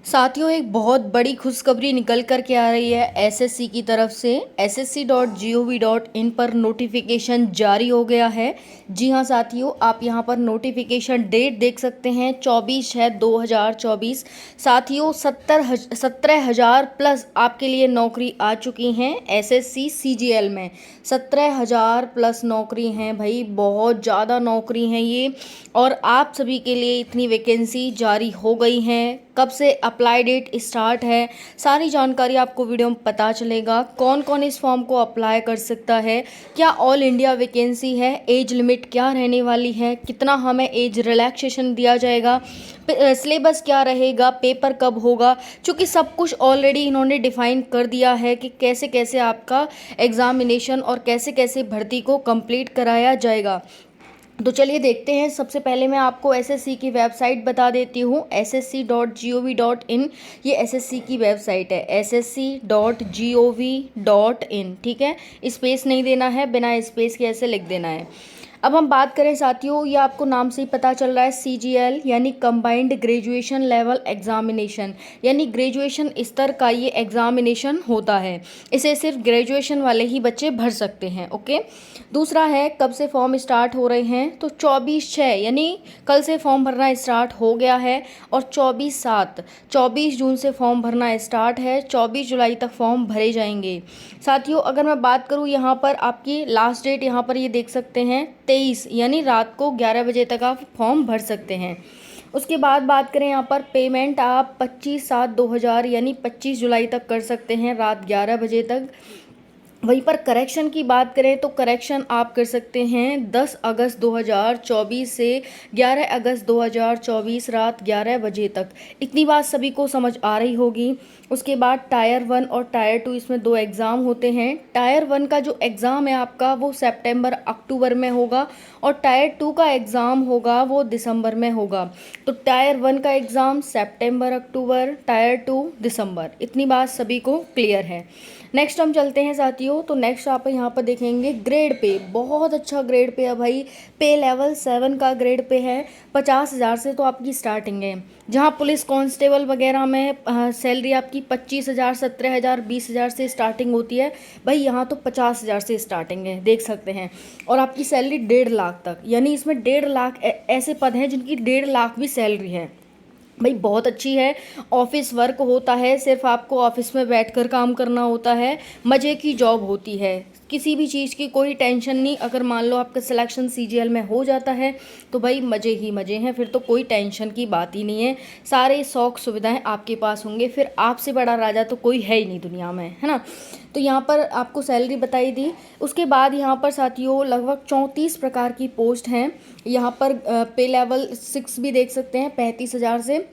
साथियों, एक बहुत बड़ी खुशखबरी निकल कर के आ रही है एसएससी की तरफ से। ssc.gov.in पर नोटिफिकेशन जारी हो गया है। जी हाँ साथियों, आप यहां पर नोटिफिकेशन डेट देख सकते हैं 24/6/2024। साथियों 17,000 प्लस आपके लिए नौकरी आ चुकी हैं एसएससी सीजीएल में। 17,000 प्लस नौकरी हैं भाई, बहुत ज़्यादा नौकरी हैं ये। और आप सभी के लिए इतनी वैकेंसी जारी हो गई हैं। कब से अप्लाई डेट स्टार्ट है, सारी जानकारी आपको वीडियो में पता चलेगा। कौन कौन इस फॉर्म को अप्लाई कर सकता है, क्या ऑल इंडिया वैकेंसी है, एज लिमिट क्या रहने वाली है, कितना हमें एज रिलैक्सेशन दिया जाएगा, सिलेबस क्या रहेगा, पेपर कब होगा। चूँकि सब कुछ ऑलरेडी इन्होंने डिफाइन कर दिया है कि कैसे कैसे आपका एग्जामिनेशन और कैसे कैसे भर्ती को कंप्लीट कराया जाएगा। तो चलिए देखते हैं। सबसे पहले मैं आपको एसएससी की वेबसाइट बता देती हूँ, ssc.gov.in। ये एसएससी की वेबसाइट है, ssc.gov.in। ठीक है, स्पेस नहीं देना है, बिना स्पेस के ऐसे लिख देना है। अब हम बात करें साथियों, ये आपको नाम से ही पता चल रहा है, सीजीएल यानी कंबाइंड ग्रेजुएशन लेवल एग्जामिनेशन, यानी ग्रेजुएशन स्तर का ये एग्जामिनेशन होता है। इसे सिर्फ ग्रेजुएशन वाले ही बच्चे भर सकते हैं। ओके। दूसरा है, कब से फॉर्म स्टार्ट हो रहे हैं, तो 24/6 यानी कल से फॉर्म भरना स्टार्ट हो गया है। और 24/7 24 जून से फॉर्म भरना स्टार्ट है, 24 जुलाई तक फॉर्म भरे जाएंगे। साथियों अगर मैं बात करूँ, यहाँ पर आपकी लास्ट डेट यहाँ पर ये देख सकते हैं 23 यानी रात को 11 बजे तक आप फॉर्म भर सकते हैं। उसके बाद बात करें यहाँ पर पेमेंट, आप 25/7/2000 यानी 25 जुलाई तक कर सकते हैं, रात 11 बजे तक। वहीं पर करेक्शन की बात करें तो करेक्शन आप कर सकते हैं 10 अगस्त 2024 से 11 अगस्त 2024 रात 11 बजे तक। इतनी बात सभी को समझ आ रही होगी। उसके बाद टायर 1 और टायर 2, इसमें दो एग्ज़ाम होते हैं। टायर 1 का जो एग्ज़ाम है आपका वो सितंबर अक्टूबर में होगा, और टायर 2 का एग्ज़ाम होगा वो दिसंबर में होगा। तो टायर 1 का एग्ज़ाम सितंबर अक्टूबर, टायर 2 दिसंबर। इतनी बात सभी को क्लियर है। नेक्स्ट हम चलते हैं साथियों, तो नेक्स्ट आप यहाँ पर देखेंगे ग्रेड पे। बहुत अच्छा ग्रेड पे है भाई, पे लेवल 7 का ग्रेड पे है। 50,000 से तो आपकी स्टार्टिंग है। जहाँ पुलिस कांस्टेबल वगैरह में सैलरी आपकी 25,000, 17,000, 20,000 से स्टार्टिंग होती है, भाई यहाँ तो 50,000 से स्टार्टिंग है, देख सकते हैं। और आपकी सैलरी 1.5 लाख तक, यानी इसमें 1.5 लाख ऐसे पद हैं जिनकी 1.5 लाख भी सैलरी है। भाई बहुत अच्छी है। ऑफिस वर्क होता है, सिर्फ आपको ऑफिस में बैठकर काम करना होता है। मज़े की जॉब होती है, किसी भी चीज़ की कोई टेंशन नहीं। अगर मान लो आपका सिलेक्शन सीजीएल में हो जाता है तो भाई मज़े ही मज़े हैं, फिर तो कोई टेंशन की बात ही नहीं है। सारे शौक सुविधाएं आपके पास होंगे, फिर आपसे बड़ा राजा तो कोई है ही नहीं दुनिया में, है ना। तो यहाँ पर आपको सैलरी बताई दी। उसके बाद यहाँ पर साथियों लगभग 34 प्रकार की पोस्ट हैं। यहाँ पर पे लेवल 6 भी देख सकते हैं, 35,000 से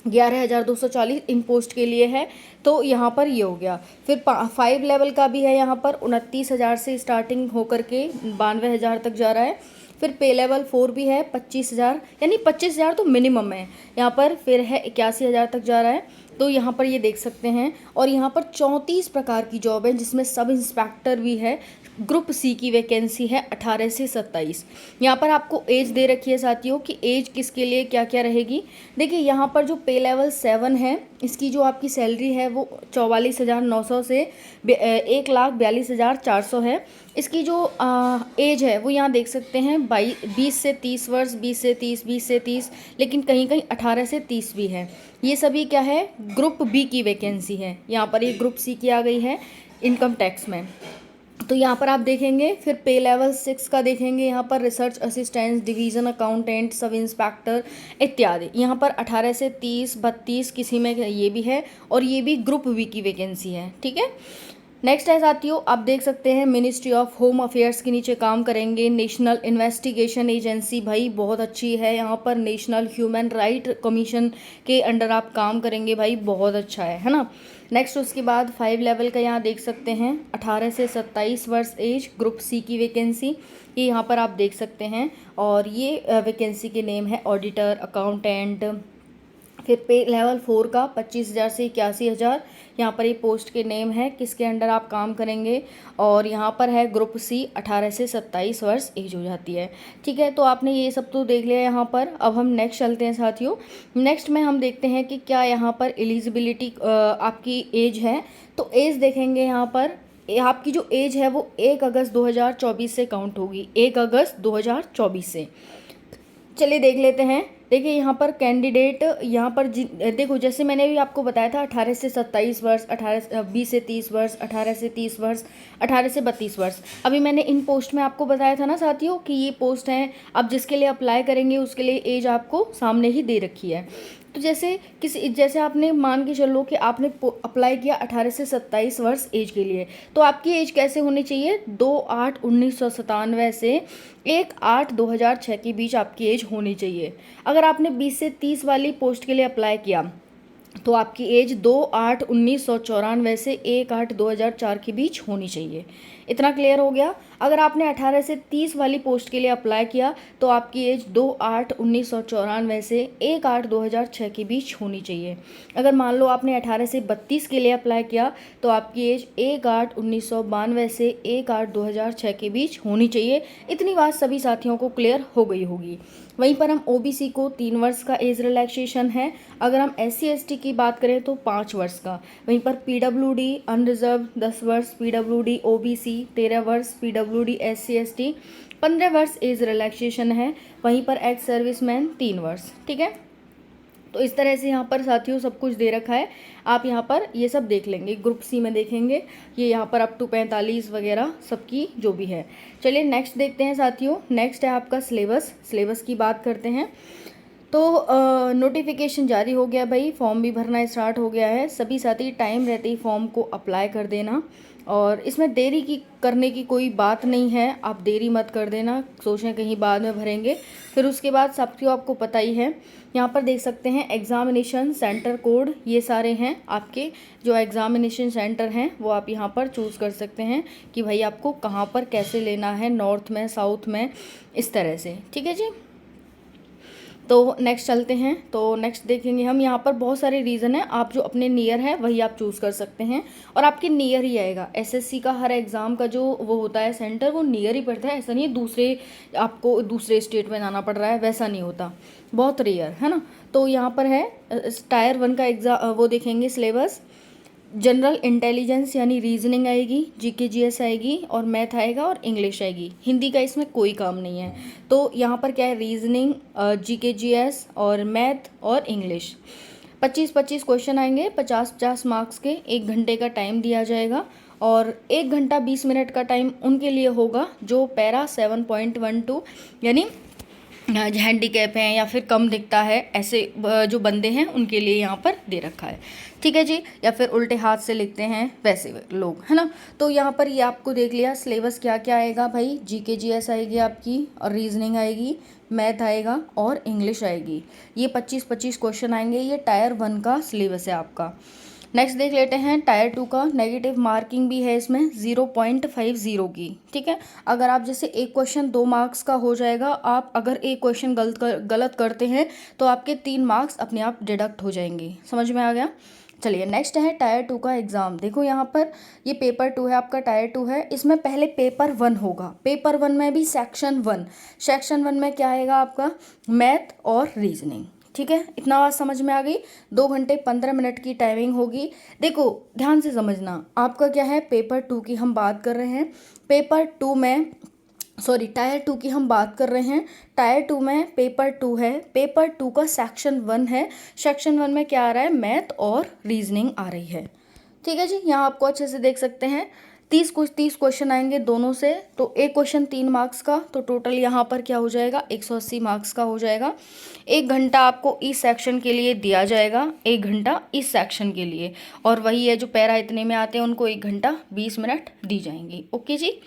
11,240 इन पोस्ट के लिए है। तो यहाँ पर ये हो गया। फिर 5 लेवल का भी है, यहाँ पर 29,000 से स्टार्टिंग होकर के 92,000 तक जा रहा है। फिर पे लेवल 4 भी है, 25,000 यानी 25,000 तो मिनिमम है यहाँ पर। फिर है 81,000 तक जा रहा है, तो यहाँ पर ये देख सकते हैं। और यहाँ पर 34 प्रकार की जॉब है, जिसमें सब इंस्पेक्टर भी है। ग्रुप सी की वैकेंसी है 18 से 27। यहाँ पर आपको एज दे रखी है साथियों कि एज किसके लिए क्या क्या रहेगी। देखिए यहाँ पर जो पे लेवल 7 है, इसकी जो आपकी सैलरी है वो 44,900 से 1,42,400 है। इसकी जो एज है वो यहाँ देख सकते हैं 20 से 30 वर्ष, 20 से 30, 20 से 30, लेकिन कहीं कहीं 18 से 30 भी है। ये सभी क्या है, ग्रुप बी की वैकेंसी है। यहाँ पर ये ग्रुप सी की आ गई है इनकम टैक्स में। तो यहाँ पर आप देखेंगे, फिर पे लेवल 6 का देखेंगे, यहाँ पर research assistant, division accountant, sub inspector इत्यादि। यहाँ पर 18 से 30, 32 किसी में ये भी है, और ये भी ग्रुप बी की वैकेंसी है। ठीक है। नेक्स्ट है साथियों, आप देख सकते हैं मिनिस्ट्री ऑफ होम अफेयर्स के नीचे काम करेंगे। नेशनल इन्वेस्टिगेशन एजेंसी, भाई बहुत अच्छी है। यहाँ पर नेशनल ह्यूमन राइट कमीशन के अंडर आप काम करेंगे, भाई बहुत अच्छा है ना। नेक्स्ट उसके बाद 5 लेवल का यहाँ देख सकते हैं 18 से 27 वर्ष एज, ग्रुप सी की वैकेंसी, ये यहाँ पर आप देख सकते हैं। और ये वैकेंसी के नेम है ऑडिटर, अकाउंटेंट, फिर पे लेवल 4 का 25,000 से 81,000। यहाँ पर ये पोस्ट के नेम है, किसके अंडर आप काम करेंगे। और यहाँ पर है ग्रुप सी, 18 से 27 वर्ष एज हो जाती है। ठीक है, तो आपने ये सब तो देख लिया यहाँ पर। अब हम नेक्स्ट चलते हैं साथियों। नेक्स्ट में हम देखते हैं कि क्या यहाँ पर एलिजिबिलिटी आपकी एज है। तो एज देखेंगे यहाँ पर, आपकी जो एज है वो 1 अगस्त 2024 से काउंट होगी, 1 अगस्त 2024 से। चलिए देख लेते हैं। देखिए यहाँ पर कैंडिडेट, यहाँ पर देखो जैसे मैंने भी आपको बताया था 18 से 27 वर्ष, 20 से 30 वर्ष, 18 से 30 वर्ष, 18 से 32 वर्ष। अभी मैंने इन पोस्ट में आपको बताया था ना साथियों कि ये पोस्ट हैं, अब जिसके लिए अप्लाई करेंगे उसके लिए एज आपको सामने ही दे रखी है। तो जैसे आपने मान के चलो कि आपने अप्लाई किया 18 से 27 वर्ष एज के लिए, तो आपकी एज कैसे होनी चाहिए, 2/8/1997 से 1/8/2006 के बीच आपकी एज होनी चाहिए। अगर आपने 20 से 30 वाली पोस्ट के लिए अप्लाई किया तो आपकी एज 2/8/1994 से 1/8/2004 के बीच होनी चाहिए। इतना क्लियर हो गया। अगर आपने 18 से 30 वाली पोस्ट के लिए अप्लाई किया तो आपकी एज 2/8/1994 से 1/8/2006 के बीच होनी चाहिए। अगर मान लो आपने 18 से 32 के लिए अप्लाई किया तो आपकी एज 1/8/1992 से 1/8/2006 के बीच होनी चाहिए। इतनी बात सभी साथियों को क्लियर हो गई होगी। वहीं पर हम ओबीसी को 3 वर्ष का एज रिलैक्सेशन है। अगर हम SC ST की बात करें तो 5 वर्ष का। वहीं पर PWD अनरिजर्व 10 वर्ष, PWD OBC 13 वर्ष, PWD SC ST 15 वर्ष एज रिलैक्सेशन है। वहीं पर एक्स सर्विसमैन 3 वर्ष। ठीक है, तो इस तरह से यहाँ पर साथियों सब कुछ दे रखा है। आप यहाँ पर ये सब देख लेंगे। ग्रुप सी में देखेंगे ये यहाँ पर अप टू 45 वगैरह सबकी जो भी है। चलिए नेक्स्ट देखते हैं साथियों। नेक्स्ट है आपका सिलेबस की बात करते हैं। तो नोटिफिकेशन जारी हो गया भाई, फॉर्म भी भरना स्टार्ट हो गया है। सभी साथी टाइम रहते ही फॉर्म को अप्लाई कर देना, और इसमें देरी करने की कोई बात नहीं है। आप देरी मत कर देना, सोचें कहीं बाद में भरेंगे। फिर उसके बाद साथियों आपको पता ही है, यहाँ पर देख सकते हैं एग्ज़ामिनेशन सेंटर कोड, ये सारे हैं आपके जो एग्ज़ामिनेशन सेंटर हैं वो आप यहाँ पर चूज़ कर सकते हैं कि भाई आपको कहाँ पर कैसे लेना है, नॉर्थ में, साउथ में, इस तरह से। ठीक है जी, तो नेक्स्ट चलते हैं। तो नेक्स्ट देखेंगे हम, यहाँ पर बहुत सारे रीज़न है। आप जो अपने नियर है वही आप चूज़ कर सकते हैं, और आपके नियर ही आएगा। SSC का हर एग्ज़ाम का जो वो होता है सेंटर, वो नियर ही पड़ता है। ऐसा नहीं है आपको दूसरे स्टेट में जाना पड़ रहा है, वैसा नहीं होता, बहुत रेयर है ना। तो यहाँ पर है टायर 1 का एग्ज़ाम, वो देखेंगे सिलेबस। जनरल इंटेलिजेंस यानी रीजनिंग आएगी, GK GS आएगी, और मैथ आएगा, और इंग्लिश आएगी। हिंदी का इसमें कोई काम नहीं है। तो यहाँ पर क्या है, रीजनिंग, GK GS और मैथ और इंग्लिश। 25-25 क्वेश्चन आएंगे, 50-50 मार्क्स के। 1 घंटे का टाइम दिया जाएगा, और 1 घंटा 20 मिनट का टाइम उनके लिए होगा जो पैरा 7.12 यानी हैंडीकैप हैं या फिर कम दिखता है, ऐसे जो बंदे हैं उनके लिए यहाँ पर दे रखा है। ठीक है जी, या फिर उल्टे हाथ से लिखते हैं वैसे लोग, है ना। तो यहाँ पर ये आपको देख लिया सिलेबस क्या क्या आएगा भाई। GK GS आएगी आपकी, और रीजनिंग आएगी, मैथ आएगा, और इंग्लिश आएगी। ये 25-25 क्वेश्चन आएंगे। ये टायर 1 का सिलेबस है आपका। नेक्स्ट देख लेते हैं टायर 2 का। नेगेटिव मार्किंग भी है इसमें 0.50 की। ठीक है, अगर आप जैसे एक क्वेश्चन 2 मार्क्स का हो जाएगा, आप अगर एक क्वेश्चन गलत करते हैं तो आपके 3 मार्क्स अपने आप डिडक्ट हो जाएंगे। समझ में आ गया। चलिए नेक्स्ट है टायर 2 का एग्ज़ाम। देखो यहाँ पर ये पेपर 2 है आपका, टायर 2 है। इसमें पहले पेपर 1 होगा। पेपर 1 में भी सेक्शन 1 में क्या आएगा आपका, मैथ और रीजनिंग। ठीक है, इतना बात समझ में आ गई। 2 घंटे 15 मिनट की टाइमिंग होगी। देखो ध्यान से समझना, आपका क्या है, पेपर 2 की हम बात कर रहे हैं। टायर 2 की हम बात कर रहे हैं। टायर 2 में पेपर 2 है। पेपर 2 का सेक्शन 1 है। सेक्शन 1 में क्या आ रहा है, मैथ और रीजनिंग आ रही है। ठीक है जी, यहाँ आपको अच्छे से देख सकते हैं 30 क्वेश्चन आएंगे दोनों से। तो एक क्वेश्चन 3 मार्क्स का, तो टोटल यहाँ पर क्या हो जाएगा, 180 मार्क्स का हो जाएगा। 1 घंटा आपको इस सेक्शन के लिए दिया जाएगा, 1 घंटा इस सेक्शन के लिए, और वही है जो पैरा इतने में आते हैं उनको 1 घंटा 20 मिनट दी जाएंगी। ओके जी,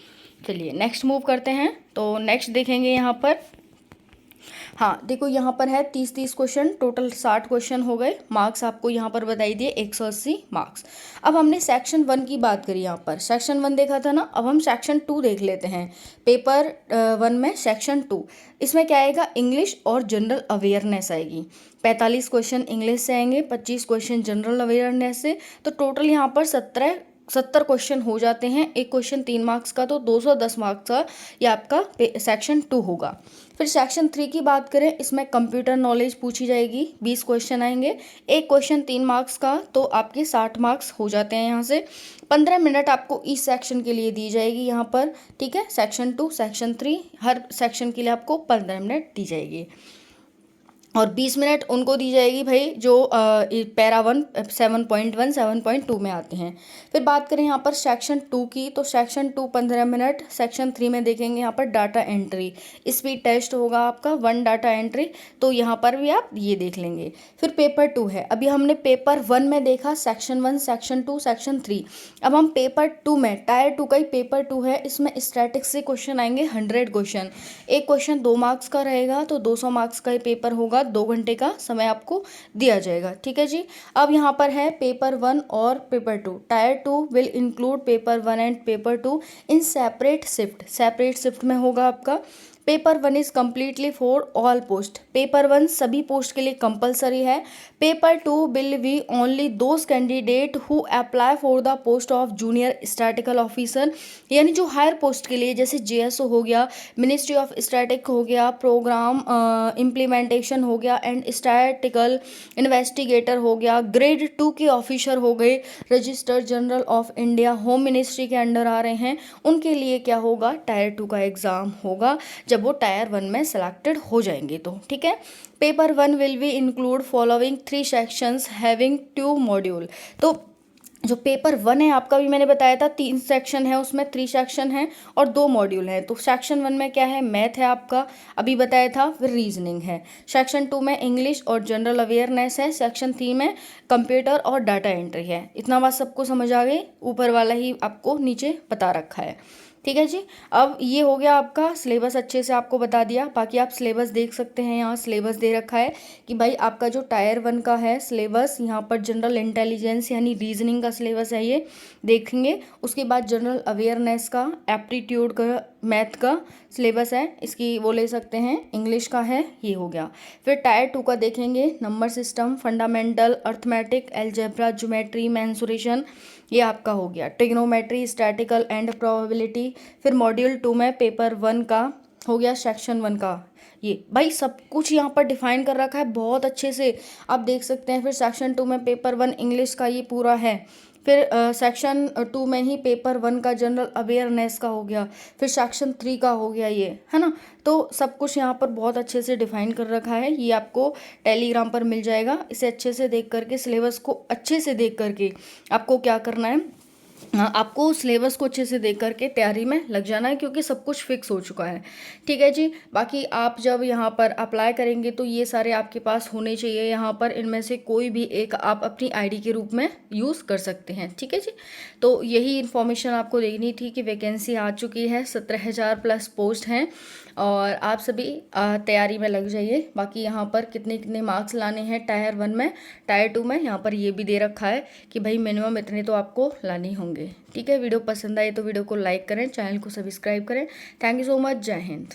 चलिए नेक्स्ट मूव करते हैं। तो नेक्स्ट देखेंगे यहाँ पर हाँ देखो यहाँ पर है 30-30 क्वेश्चन, टोटल 60 क्वेश्चन हो गए। मार्क्स आपको यहाँ पर बताई दिए 180 मार्क्स। अब हमने सेक्शन 1 की बात करी, यहाँ पर सेक्शन 1 देखा था ना, अब हम सेक्शन 2 देख लेते हैं। पेपर 1 में सेक्शन 2, इसमें क्या आएगा, इंग्लिश और जनरल अवेयरनेस आएगी। 45 क्वेश्चन इंग्लिश से आएंगे, 25 क्वेश्चन जनरल अवेयरनेस से, तो टोटल यहाँ पर 70 क्वेश्चन हो जाते हैं। एक क्वेश्चन 3 मार्क्स का, तो 210 मार्क्स का ये आपका सेक्शन 2 होगा। फिर सेक्शन 3 की बात करें, इसमें कंप्यूटर नॉलेज पूछी जाएगी, 20 क्वेश्चन आएंगे। एक क्वेश्चन 3 मार्क्स का, तो आपके 60 मार्क्स हो जाते हैं। यहाँ से 15 मिनट आपको इस सेक्शन के लिए दी जाएगी यहाँ पर, ठीक है। सेक्शन 2, सेक्शन 3, हर सेक्शन के लिए आपको 15 मिनट दी जाएगी, और 20 मिनट उनको दी जाएगी भाई जो पैरा 1 7.1 7.2 में आते हैं। फिर बात करें यहाँ पर सेक्शन 2 की, तो सेक्शन 2 15 मिनट। सेक्शन 3 में देखेंगे यहाँ पर डाटा एंट्री, स्पीड टेस्ट होगा आपका 1 डाटा एंट्री, तो यहाँ पर भी आप ये देख लेंगे। फिर पेपर 2 है, अभी हमने पेपर 1 में देखा सेक्शन 1, सेक्शन 2, सेक्शन 3। अब हम पेपर 2 में, टायर 2 का ही पेपर 2 है, इसमें स्टैटिक्स से क्वेश्चन आएंगे 100 क्वेश्चन। एक क्वेश्चन 2 मार्क्स का रहेगा, तो 200 मार्क्स का ये पेपर होगा। 2 घंटे का समय आपको दिया जाएगा, ठीक है जी। अब यहाँ पर है पेपर 1 और paper 2। Tyre 2 will include paper 1 and paper 2 in separate shift, separate shift में होगा आपका। Paper 1 is completely for all post, paper 1 सभी पोस्ट के लिए कंपलसरी है। Paper 2 will be only those candidate who apply for the post of junior statistical officer, यानी जो higher post के लिए, जैसे जेएसओ हो गया, मिनिस्ट्री ऑफ स्टैटिक हो गया, प्रोग्राम इम्प्लीमेंटेशन हो गया, एंड स्टैटिकल इन्वेस्टिगेटर हो गया, ग्रेड 2 के ऑफिसर हो गए, register general of India, home ministry के अंडर आ रहे हैं, उनके लिए क्या होगा, टायर 2 का एग्ज़ाम होगा, जब वो टायर 1 में सेलेक्टेड हो जाएंगे तो, ठीक है। Paper 1 will be include following 3 sections having 2 module. तो जो पेपर 1 है आपका, भी मैंने बताया था 3 सेक्शन है, उसमें 3 सेक्शन हैं और 2 मॉड्यूल हैं। तो सेक्शन 1 में क्या है, मैथ है आपका, अभी बताया था, फिर रीजनिंग है। सेक्शन 2 में इंग्लिश और जनरल अवेयरनेस है। सेक्शन 3 में कंप्यूटर और डाटा एंट्री है। इतना बात सबको समझ आ गई, ऊपर वाला ही आपको नीचे बता रखा है, ठीक है जी। अब ये हो गया आपका सिलेबस, अच्छे से आपको बता दिया। बाकी आप सिलेबस देख सकते हैं, यहाँ सिलेबस दे रखा है कि भाई आपका जो टायर 1 का है सिलेबस, यहाँ पर जनरल इंटेलिजेंस यानी रीजनिंग का सिलेबस है, ये देखेंगे। उसके बाद जनरल अवेयरनेस का, एप्टीट्यूड का, मैथ का सिलेबस है, इसकी वो ले सकते हैं, इंग्लिश का है, ये हो गया। फिर टायर 2 का देखेंगे, number system, fundamental, arithmetic, algebra, geometry, mensuration, ये आपका हो गया। Trigonometry, statistical and probability. फिर मॉड्यूल 2 में पेपर 1 का हो गया, सेक्शन 1 का, ये भाई सब कुछ यहाँ पर डिफाइन कर रखा है बहुत अच्छे से, आप देख सकते हैं। फिर सेक्शन 2 में पेपर 1 इंग्लिश का ये पूरा है। फिर सेक्शन 2 में ही पेपर 1 का जनरल अवेयरनेस का हो गया। फिर सेक्शन 3 का हो गया, ये है ना। तो सब कुछ यहाँ पर बहुत अच्छे से डिफाइन कर रखा है, ये आपको टेलीग्राम पर मिल जाएगा। इसे अच्छे से देख करके, सिलेबस को अच्छे से देख करके आपको क्या करना है, हाँ आपको सिलेबस को अच्छे से देख करके तैयारी में लग जाना है, क्योंकि सब कुछ फिक्स हो चुका है, ठीक है जी। बाकी आप जब यहाँ पर अप्लाई करेंगे तो ये सारे आपके पास होने चाहिए यहाँ पर, इनमें से कोई भी एक आप अपनी आईडी के रूप में यूज़ कर सकते हैं, ठीक है जी। तो यही इन्फॉर्मेशन आपको देखनी थी कि वैकेंसी आ चुकी है, 17,000 प्लस पोस्ट हैं, और आप सभी तैयारी में लग जाइए। बाकी यहाँ पर कितने कितने मार्क्स लाने हैं टायर 1 में, टायर 2 में, यहाँ पर ये भी दे रखा है कि भाई मिनिमम इतने तो आपको लाने होंगे, ठीक है। वीडियो पसंद आए तो वीडियो को लाइक करें, चैनल को सब्सक्राइब करें। थैंक यू सो मच, जय हिंद।